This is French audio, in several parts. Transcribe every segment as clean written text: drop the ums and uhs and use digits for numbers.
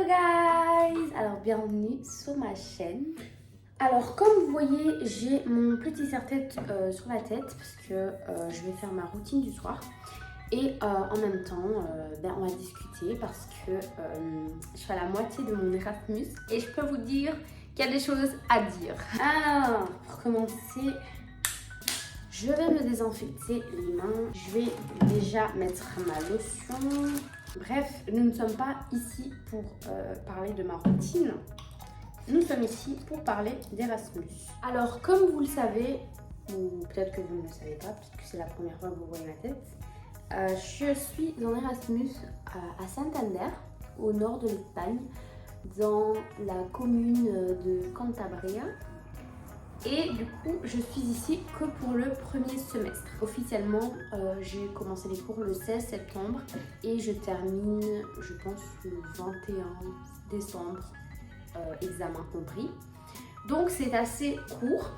Guys! Alors bienvenue sur ma chaîne. Alors comme vous voyez, j'ai mon petit serre-tête sur la tête parce que je vais faire ma routine du soir. Et en même temps, on va discuter parce que je suis à la moitié de mon Erasmus et je peux vous dire qu'il y a des choses à dire. Alors, pour commencer, je vais me désinfecter les mains. Je vais déjà mettre ma lotion. Bref, nous ne sommes pas ici pour parler de ma routine. Nous sommes ici pour parler d'Erasmus. Alors, comme vous le savez, ou peut-être que vous ne le savez pas, puisque c'est la première fois que vous voyez ma tête, je suis en Erasmus à Santander, au nord de l'Espagne, dans la commune de Cantabria. Et du coup, je suis ici que pour le premier semestre. Officiellement, j'ai commencé les cours le 16 septembre et je termine, je pense, le 21 décembre, examen compris. Donc, c'est assez court.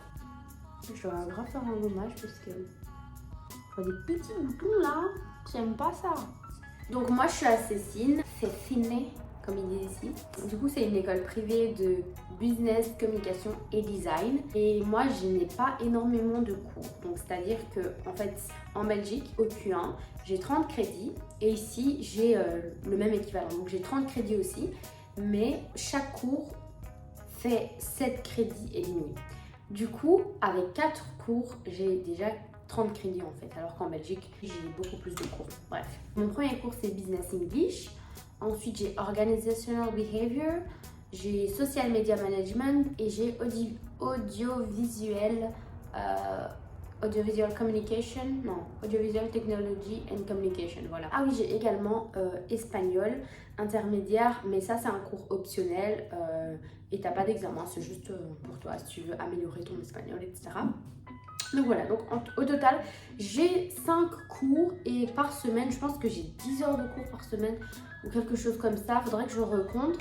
Je dois grave faire un hommage parce que pour des petits boutons là, j'aime pas ça. Donc, moi, je suis à Cécine, c'est Ciné, comme il dit ici. Du coup, c'est une école privée de business, communication et design. Et moi, je n'ai pas énormément de cours. Donc, c'est-à-dire que, en fait, en Belgique, au Q1, j'ai 30 crédits. Et ici, j'ai le même équivalent. Donc, j'ai 30 crédits aussi. Mais chaque cours fait 7 crédits et demi. Du coup, avec 4 cours, j'ai déjà 30 crédits en fait. Alors qu'en Belgique, j'ai beaucoup plus de cours. Bref. Mon premier cours, c'est Business English. Ensuite, j'ai Organizational Behavior, j'ai Social Media Management et j'ai Audiovisual Communication, non, Audiovisual Technology and Communication, voilà. Ah oui, j'ai également Espagnol intermédiaire, mais ça, c'est un cours optionnel et t'as pas d'examen, c'est juste pour toi si tu veux améliorer ton espagnol, etc. Donc voilà, donc au total, j'ai 5 cours et par semaine, je pense que j'ai 10 heures de cours par semaine ou quelque chose comme ça. Faudrait que je recompte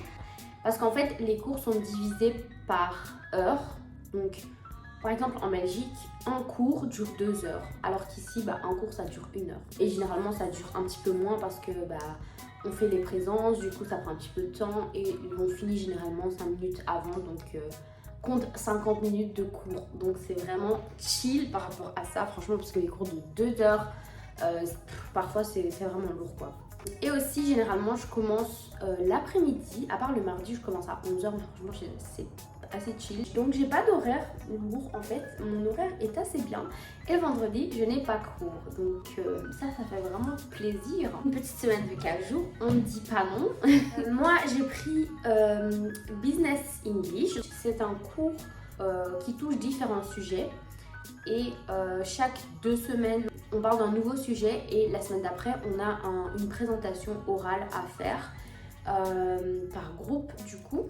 parce qu'en fait, les cours sont divisés par heure. Donc, par exemple, en Belgique, un cours dure 2 heures alors qu'ici, un cours, ça dure 1 heure. Et généralement, ça dure un petit peu moins parce que on fait les présences, du coup, ça prend un petit peu de temps et on finit généralement 5 minutes avant. Donc, compte 50 minutes de cours, donc c'est vraiment chill par rapport à ça, franchement, parce que les cours de 2 heures, parfois c'est vraiment lourd quoi. Et aussi, généralement, je commence l'après-midi, à part le mardi, je commence à 11 heures, mais franchement, c'est assez chill. Donc, j'ai pas d'horaire lourd en fait, mon horaire est assez bien. Et le vendredi, je n'ai pas cours, donc ça fait vraiment plaisir. Une petite semaine de 4 jours, on ne dit pas non. Moi, j'ai pris Business English. C'est un cours qui touche différents sujets. Et chaque 2 semaines, on parle d'un nouveau sujet et la semaine d'après, on a une présentation orale à faire par groupe du coup.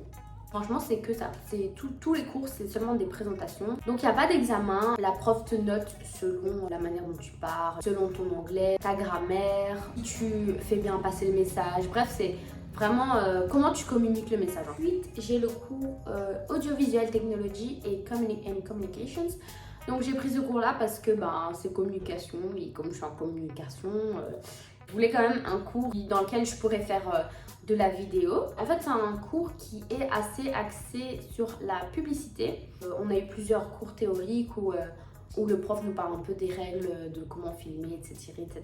Franchement, c'est que ça. C'est tous les cours, c'est seulement des présentations. Donc, il n'y a pas d'examen. La prof te note selon la manière dont tu parles, selon ton anglais, ta grammaire, si tu fais bien passer le message. Bref, c'est vraiment comment tu communiques le message. Ensuite, j'ai le cours Audiovisual Technology and Communications. Donc, j'ai pris ce cours-là parce que c'est communication. Et comme je suis en communication, je voulais quand même un cours dans lequel je pourrais faire de la vidéo. En fait, c'est un cours qui est assez axé sur la publicité. On a eu plusieurs cours théoriques où le prof nous parle un peu des règles de comment filmer, etc., etc.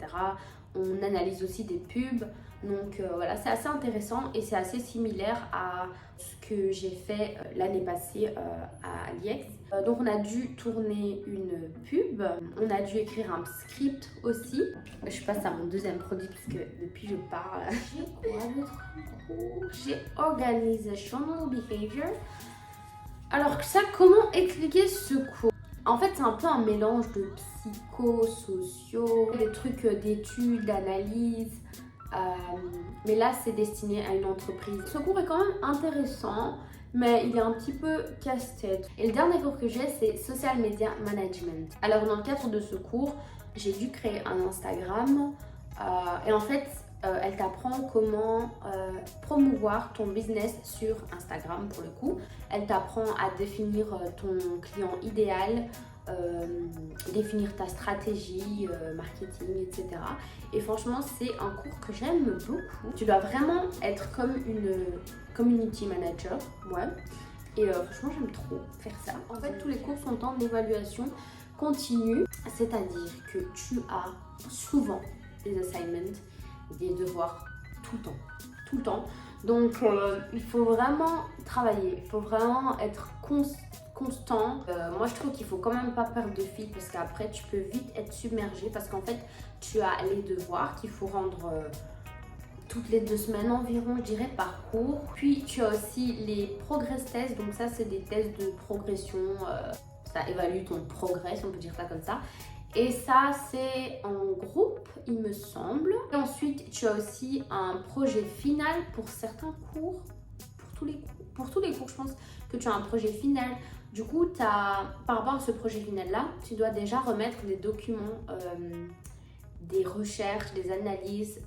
On analyse aussi des pubs. Donc voilà, c'est assez intéressant et c'est assez similaire à ce que j'ai fait l'année passée à l'IEX. Donc on a dû tourner une pub, on a dû écrire un script aussi. Je passe à mon deuxième produit parce que depuis je parle. J'ai quoi d'autre cours? J'ai Organizational Behavior. Alors ça, comment expliquer ce cours? En fait, c'est un peu un mélange de psychosociaux, des trucs d'études, d'analyse. Mais là, c'est destiné à une entreprise. Ce cours est quand même intéressant, mais il est un petit peu casse-tête. Et le dernier cours que j'ai, c'est Social Media Management. Alors, dans le cadre de ce cours, j'ai dû créer un Instagram. Et en fait, elle t'apprend comment promouvoir ton business sur Instagram pour le coup. Elle t'apprend à définir ton client idéal, définir ta stratégie marketing, etc. Et franchement, c'est un cours que j'aime beaucoup. Tu dois vraiment être comme une community manager, ouais. Et franchement, j'aime trop faire ça. En fait, tous les cours sont en évaluation continue, c'est-à-dire que tu as souvent des assignments, des devoirs tout le temps. Tout le temps. Donc, il faut vraiment travailler, il faut vraiment être constant. Moi, je trouve qu'il faut quand même pas perdre de fil parce qu'après, tu peux vite être submergé parce qu'en fait, tu as les devoirs qu'il faut rendre toutes les 2 semaines environ, je dirais, par cours. Puis, tu as aussi les progress tests. Donc, ça, c'est des tests de progression. Ça évalue ton progrès, si on peut dire ça comme ça. Et ça, c'est en groupe, il me semble. Et ensuite, tu as aussi un projet final pour certains cours. Pour tous les cours, je pense que tu as un projet final. Du coup, par rapport à ce projet final-là, tu dois déjà remettre des documents, des recherches, des analyses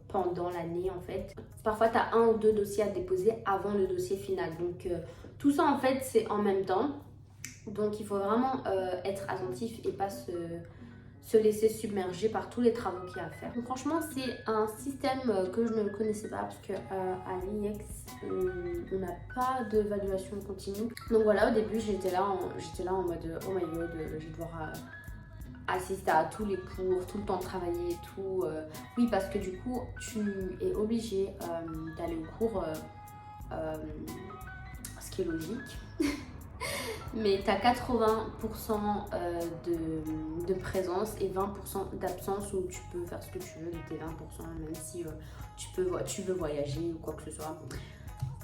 pendant l'année, en fait. Parfois, tu as 1 ou 2 dossiers à déposer avant le dossier final. Donc, tout ça, en fait, c'est en même temps. Donc il faut vraiment être attentif et pas se laisser submerger par tous les travaux qu'il y a à faire. Donc, franchement, c'est un système que je ne connaissais pas parce qu'à l'IEX, on n'a pas d'évaluation continue. Donc voilà, au début, j'étais là en mode oh my god, je vais devoir assister à tous les cours, tout le temps travailler et tout. Oui, parce que du coup, tu es obligé d'aller au cours, ce qui est logique. Mais tu as 80% de présence et 20% d'absence où tu peux faire ce que tu veux de tes 20%, même si tu veux voyager ou quoi que ce soit.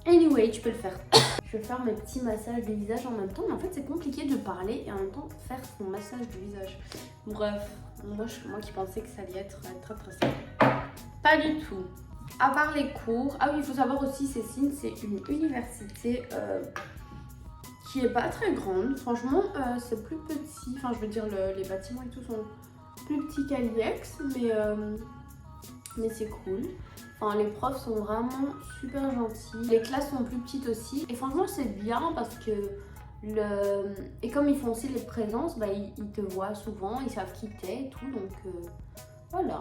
Anyway, tu peux le faire. Je vais faire mes petits massages du visage en même temps, mais en fait c'est compliqué de parler et en même temps faire son massage du visage. Bref, moi qui pensais que ça allait être très très simple. Pas du tout. À part les cours, ah oui, il faut savoir aussi, Cécine, c'est une université qui est pas très grande. Franchement, c'est plus petit. Enfin, je veux dire, les bâtiments et tout sont plus petits qu'à l'IEX, mais c'est cool. Enfin, les profs sont vraiment super gentils. Les classes sont plus petites aussi. Et franchement, c'est bien parce que et comme ils font aussi les présences, bah, ils te voient souvent, ils savent qui t'es et tout. Donc, voilà.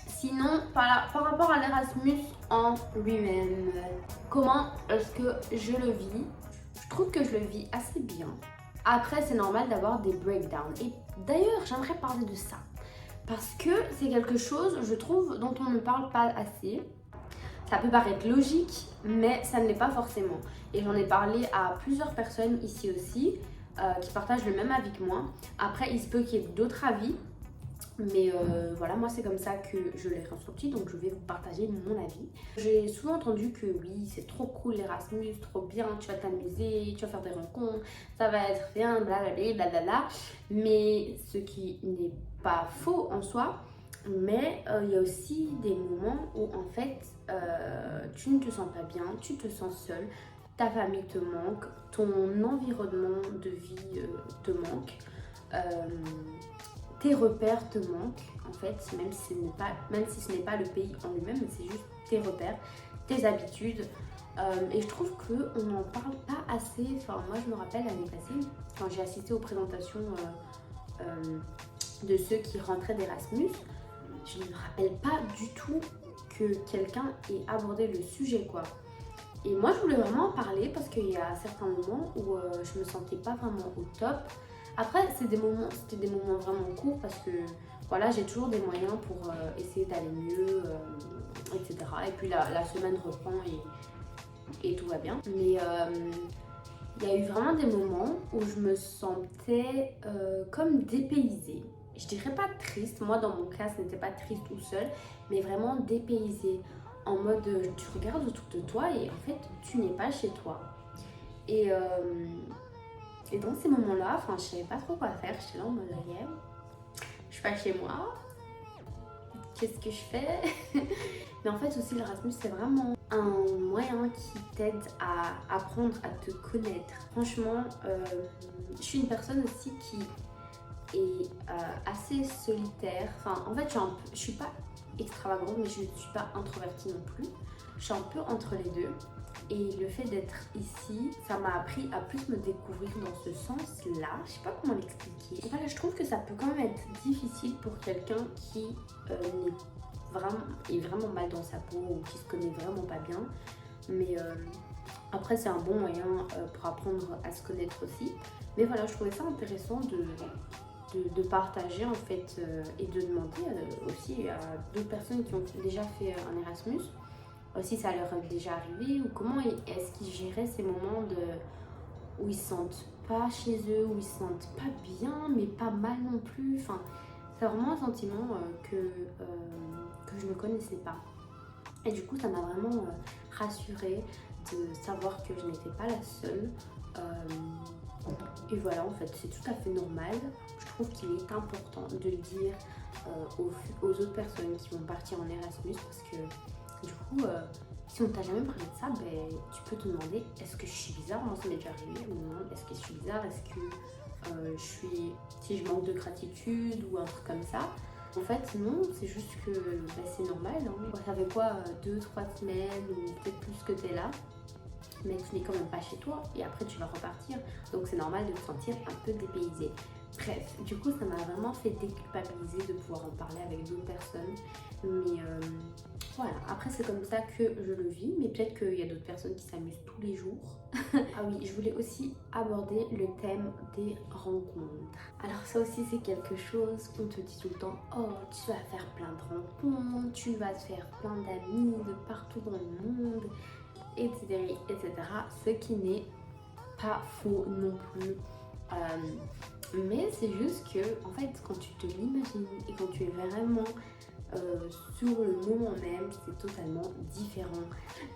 Sinon, par rapport à l'Erasmus en lui-même, comment est-ce que je le vis? Je trouve que je le vis assez bien. Après, c'est normal d'avoir des breakdowns. Et d'ailleurs, j'aimerais parler de ça. Parce que c'est quelque chose, je trouve, dont on ne parle pas assez. Ça peut paraître logique, mais ça ne l'est pas forcément. Et j'en ai parlé à plusieurs personnes ici aussi, qui partagent le même avis que moi. Après, il se peut qu'il y ait d'autres avis. Mais voilà, moi c'est comme ça que je l'ai ressenti, donc je vais vous partager mon avis. J'ai souvent entendu que oui, c'est trop cool l'Erasmus, trop bien, tu vas t'amuser, tu vas faire des rencontres, ça va être bien, blablabla, blablabla. Mais ce qui n'est pas faux en soi, mais il y a aussi des moments où en fait tu ne te sens pas bien, tu te sens seule, ta famille te manque, ton environnement de vie te manque. Tes repères te manquent en fait, même si ce n'est pas le pays en lui-même, mais c'est juste tes repères, tes habitudes. Et je trouve qu'on n'en parle pas assez. Enfin, moi je me rappelle l'année passée, quand j'ai assisté aux présentations de ceux qui rentraient d'Erasmus, je ne me rappelle pas du tout que quelqu'un ait abordé le sujet, quoi. Et moi je voulais vraiment en parler parce qu'il y a certains moments où je me sentais pas vraiment au top. Après, c'était des moments vraiment courts parce que voilà, j'ai toujours des moyens pour essayer d'aller mieux, etc. Et puis la semaine reprend et tout va bien. Mais il y a eu vraiment des moments où je me sentais comme dépaysée. Je dirais pas triste, moi dans mon cas ce n'était pas triste tout seul, mais vraiment dépaysée. En mode, tu regardes autour de toi et en fait, tu n'es pas chez toi. Et dans ces moments-là, enfin, je savais pas trop quoi faire. J'étais là en mode, yeah, je suis pas chez moi. Qu'est-ce que je fais? Mais en fait aussi, l'Erasmus, c'est vraiment un moyen qui t'aide à apprendre à te connaître. Franchement, je suis une personne aussi qui est assez solitaire. Enfin, en fait, je suis pas extravagante, mais je ne suis pas introvertie non plus. Je suis un peu entre les deux. Et le fait d'être ici, ça m'a appris à plus me découvrir dans ce sens-là. Je sais pas comment l'expliquer. Voilà, je trouve que ça peut quand même être difficile pour quelqu'un qui est vraiment mal dans sa peau ou qui se connaît vraiment pas bien. Mais après, c'est un bon moyen pour apprendre à se connaître aussi. Mais voilà, je trouvais ça intéressant de partager en fait et de demander aussi à d'autres personnes qui ont déjà fait un Erasmus si ça leur est déjà arrivé ou comment est-ce qu'ils géraient ces moments où ils se sentent pas chez eux, où ils se sentent pas bien mais pas mal non plus. Enfin, c'est vraiment un sentiment que je ne connaissais pas. Et du coup, ça m'a vraiment rassurée de savoir que je n'étais pas la seule. Et voilà, en fait, c'est tout à fait normal. Je trouve qu'il est important de le dire aux autres personnes qui vont partir en Erasmus parce que du coup, si on t'a jamais parlé de ça, ben, tu peux te demander est-ce que je suis bizarre? Moi, ça m'est déjà arrivé. Ou non, est-ce que je suis bizarre? Est-ce que si je manque de gratitude ou un truc comme ça? En fait, non, c'est juste que ben, c'est normal. Hein. Ça fait quoi, 2-3 semaines ou peut-être plus que t'es là? Mais tu n'es quand même pas chez toi et après tu vas repartir. Donc c'est normal de te sentir un peu dépaysé. Bref, du coup ça m'a vraiment fait déculpabiliser de pouvoir en parler avec d'autres personnes. Mais voilà, après c'est comme ça que je le vis. Mais peut-être qu'il y a d'autres personnes qui s'amusent tous les jours. Ah oui, je voulais aussi aborder le thème des rencontres. Alors ça aussi c'est quelque chose qu'on te dit tout le temps. Oh, tu vas faire plein de rencontres, tu vas te faire plein d'amis de partout dans le monde. Etc. Ce qui n'est pas faux non plus. Mais c'est juste que, en fait, quand tu te l'imagines et quand tu es vraiment sur le moment même, c'est totalement différent.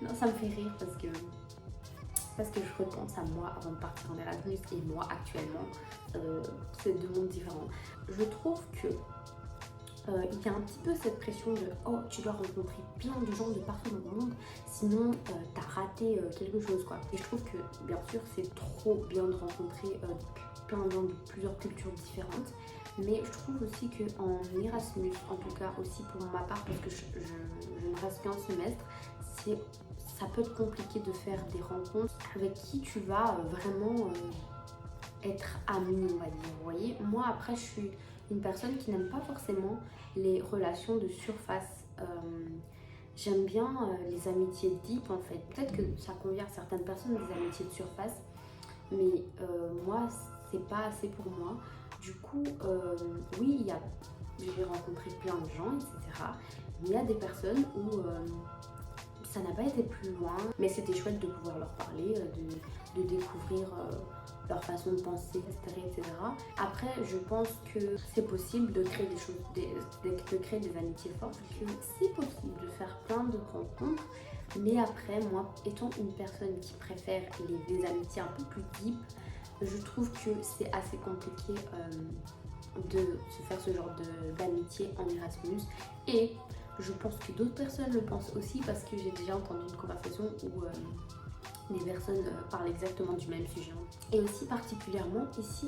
Non, ça me fait rire parce que je repense à moi avant de partir en Erasmus et moi actuellement. C'est deux mondes différents. Je trouve que il y a un petit peu cette pression de oh tu dois rencontrer plein de gens de partout dans le monde sinon t'as raté quelque chose quoi. Et je trouve que bien sûr c'est trop bien de rencontrer plein de gens de plusieurs cultures différentes, mais je trouve aussi qu'en Erasmus, en tout cas aussi pour ma part parce que je ne reste qu'un semestre, ça peut être compliqué de faire des rencontres avec qui tu vas vraiment être ami, on va dire. Vous voyez, moi après je suis une personne qui n'aime pas forcément les relations de surface. J'aime bien les amitiés deep en fait. Peut-être que ça convient à certaines personnes des amitiés de surface, mais moi c'est pas assez pour moi. Du coup, oui, j'ai rencontré plein de gens, etc. Mais il y a des personnes où ça n'a pas été plus loin, mais c'était chouette de pouvoir leur parler, de découvrir leur façon de penser, etc. Après, je pense que c'est possible de créer des choses, de créer des amitiés fortes, que c'est possible de faire plein de rencontres, mais après, moi, étant une personne qui préfère des amitiés un peu plus deep, je trouve que c'est assez compliqué de se faire ce genre d'amitié en Erasmus. Et je pense que d'autres personnes le pensent aussi parce que j'ai déjà entendu une conversation où les personnes parlent exactement du même sujet. Et aussi particulièrement ici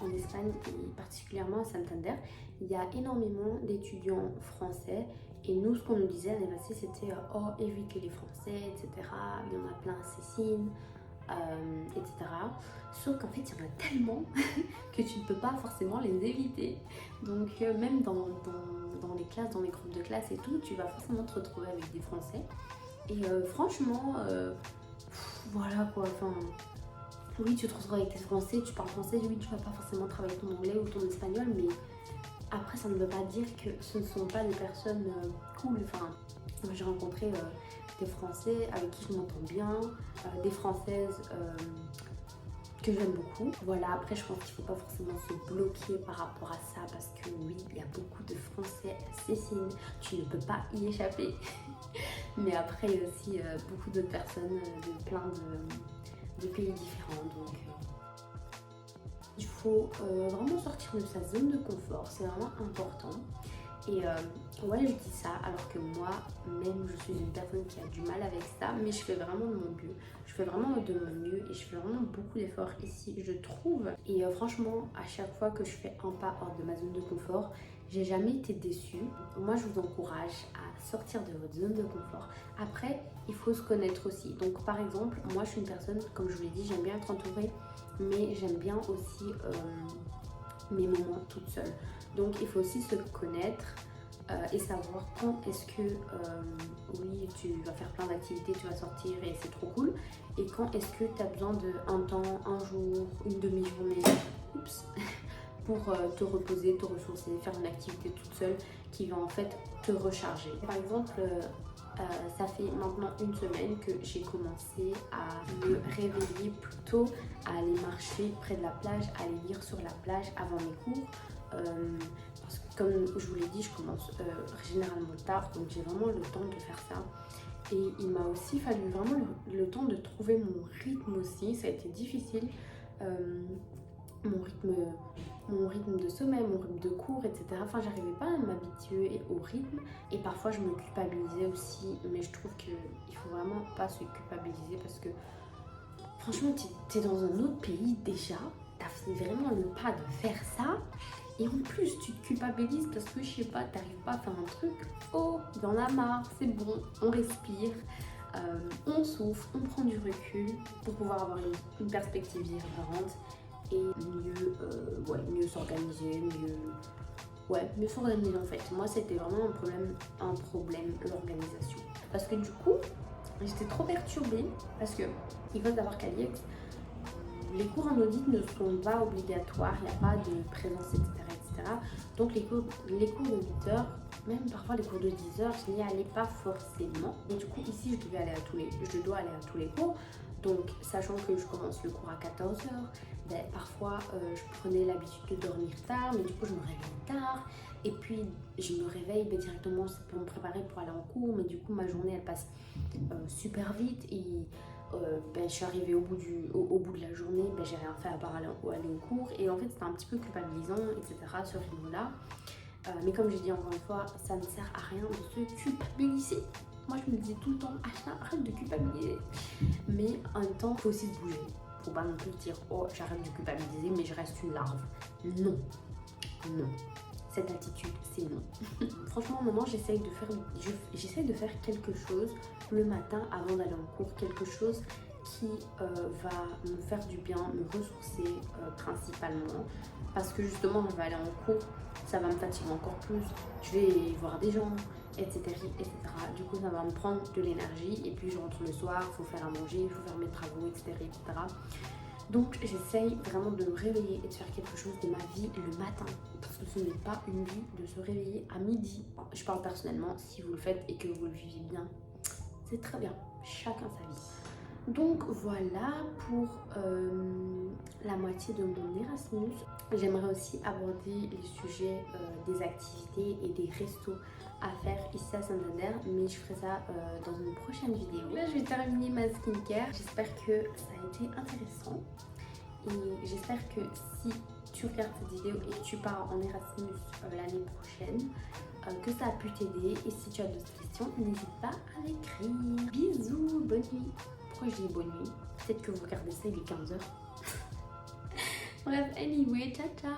en Espagne et particulièrement à Santander, il y a énormément d'étudiants français. Et nous, ce qu'on nous disait l'année passée, c'était oh, évitez les Français, etc. Il y en a plein à Cécine, etc. Sauf qu'en fait, il y en a tellement que tu ne peux pas forcément les éviter. Donc, même dans les classes, dans les groupes de classe et tout, tu vas forcément te retrouver avec des Français. Et franchement, voilà quoi, enfin, oui, tu te retrouves avec des Français, tu parles français, oui, tu vas pas forcément travailler ton anglais ou ton espagnol, mais après, ça ne veut pas dire que ce ne sont pas des personnes cool. Enfin, j'ai rencontré des Français avec qui je m'entends bien, des Françaises que j'aime beaucoup. Voilà, après je pense qu'il ne faut pas forcément se bloquer par rapport à ça parce que oui, il y a beaucoup de Français à Cécine, tu ne peux pas y échapper. Mais après, il y a aussi beaucoup d'autres personnes de plein de pays différents. Donc, il faut vraiment sortir de sa zone de confort, c'est vraiment important. Et ouais, je dis ça alors que moi, même je suis une personne qui a du mal avec ça, mais je fais vraiment de mon mieux. Je fais vraiment de mon mieux et je fais vraiment beaucoup d'efforts ici, je trouve. Et franchement, à chaque fois que je fais un pas hors de ma zone de confort, j'ai jamais été déçue. Moi, je vous encourage à sortir de votre zone de confort. Après, il faut se connaître aussi. Donc, par exemple, moi, je suis une personne, comme je vous l'ai dit, j'aime bien être entourée, mais j'aime bien aussi mes moments toute seule. Donc, il faut aussi se connaître et savoir quand est-ce que, oui, tu vas faire plein d'activités, tu vas sortir et c'est trop cool. Et quand est-ce que tu as besoin d'un temps, un jour, une demi-journée, pour te reposer, te ressourcer, faire une activité toute seule qui va en fait te recharger. Par exemple, ça fait maintenant une semaine que j'ai commencé à me réveiller plus tôt, à aller marcher près de la plage, à aller lire sur la plage avant mes cours. Parce que comme je vous l'ai dit, je commence généralement tard, donc j'ai vraiment le temps de faire ça. Et il m'a aussi fallu vraiment le temps de trouver mon rythme aussi, ça a été difficile. Mon rythme de sommeil, mon rythme de cours, etc. Enfin, j'arrivais pas à m'habituer au rythme et parfois je me culpabilisais aussi, mais je trouve qu'il faut vraiment pas se culpabiliser parce que franchement, t'es dans un autre pays déjà, t'as fait vraiment le pas de faire ça et en plus tu te culpabilises parce que je sais pas, t'arrives pas à faire un truc. Oh, il y en a marre, c'est bon, on respire. On souffle, on prend du recul pour pouvoir avoir une perspective différente et mieux s'organiser, mieux s'organiser en fait. Moi c'était vraiment un problème l'organisation. Parce que du coup, j'étais trop perturbée parce que il faut savoir qu'à l'IEX, les cours en audit ne sont pas obligatoires, il n'y a pas de présence, etc. Donc les cours de 8 heures, même parfois les cours de 10 heures, je n'y allais pas forcément. Et du coup ici je dois aller à tous les cours. Donc sachant que je commence le cours à 14 heures, ben, parfois je prenais l'habitude de dormir tard, mais du coup je me réveille tard. Et puis je me réveille directement pour me préparer pour aller en cours, mais du coup ma journée elle passe super vite et je suis arrivée au bout de la journée, j'ai rien fait à part aller au cours et en fait c'était un petit peu culpabilisant, etc. ce rythme-là. Mais comme j'ai dit encore une fois, ça ne sert à rien de se culpabiliser. Moi je me disais tout le temps, arrête de culpabiliser. Mais en même temps, il faut aussi se bouger. Faut pas non plus dire, oh j'arrête de culpabiliser mais je reste une larve. Non. Cette attitude, c'est non. Franchement, maintenant, j'essaye de faire quelque chose le matin avant d'aller en cours, quelque chose qui va me faire du bien, me ressourcer principalement. Parce que justement, je vais aller en cours, ça va me fatiguer encore plus. Je vais voir des gens, etc. Du coup, ça va me prendre de l'énergie. Et puis, je rentre le soir, il faut faire à manger, il faut faire mes travaux, etc. Donc j'essaye vraiment de me réveiller et de faire quelque chose de ma vie le matin. Parce que ce n'est pas une vie de se réveiller à midi. Je parle personnellement, si vous le faites et que vous le vivez bien, c'est très bien. Chacun sa vie. Donc voilà pour la moitié de mon Erasmus. J'aimerais aussi aborder les sujets des activités et des restos à faire ici à Santander, mais je ferai ça dans une prochaine vidéo. Là je vais terminer ma skincare. J'espère que ça a été intéressant et j'espère que si tu regardes cette vidéo et que tu pars en Erasmus l'année prochaine, que ça a pu t'aider. Et si tu as d'autres questions, n'hésite pas à m'écrire. Bisous, bonne nuit. Pourquoi je dis bonne nuit? Peut-être que vous regardez ça, il est 15h. Bref, anyway, ciao ciao.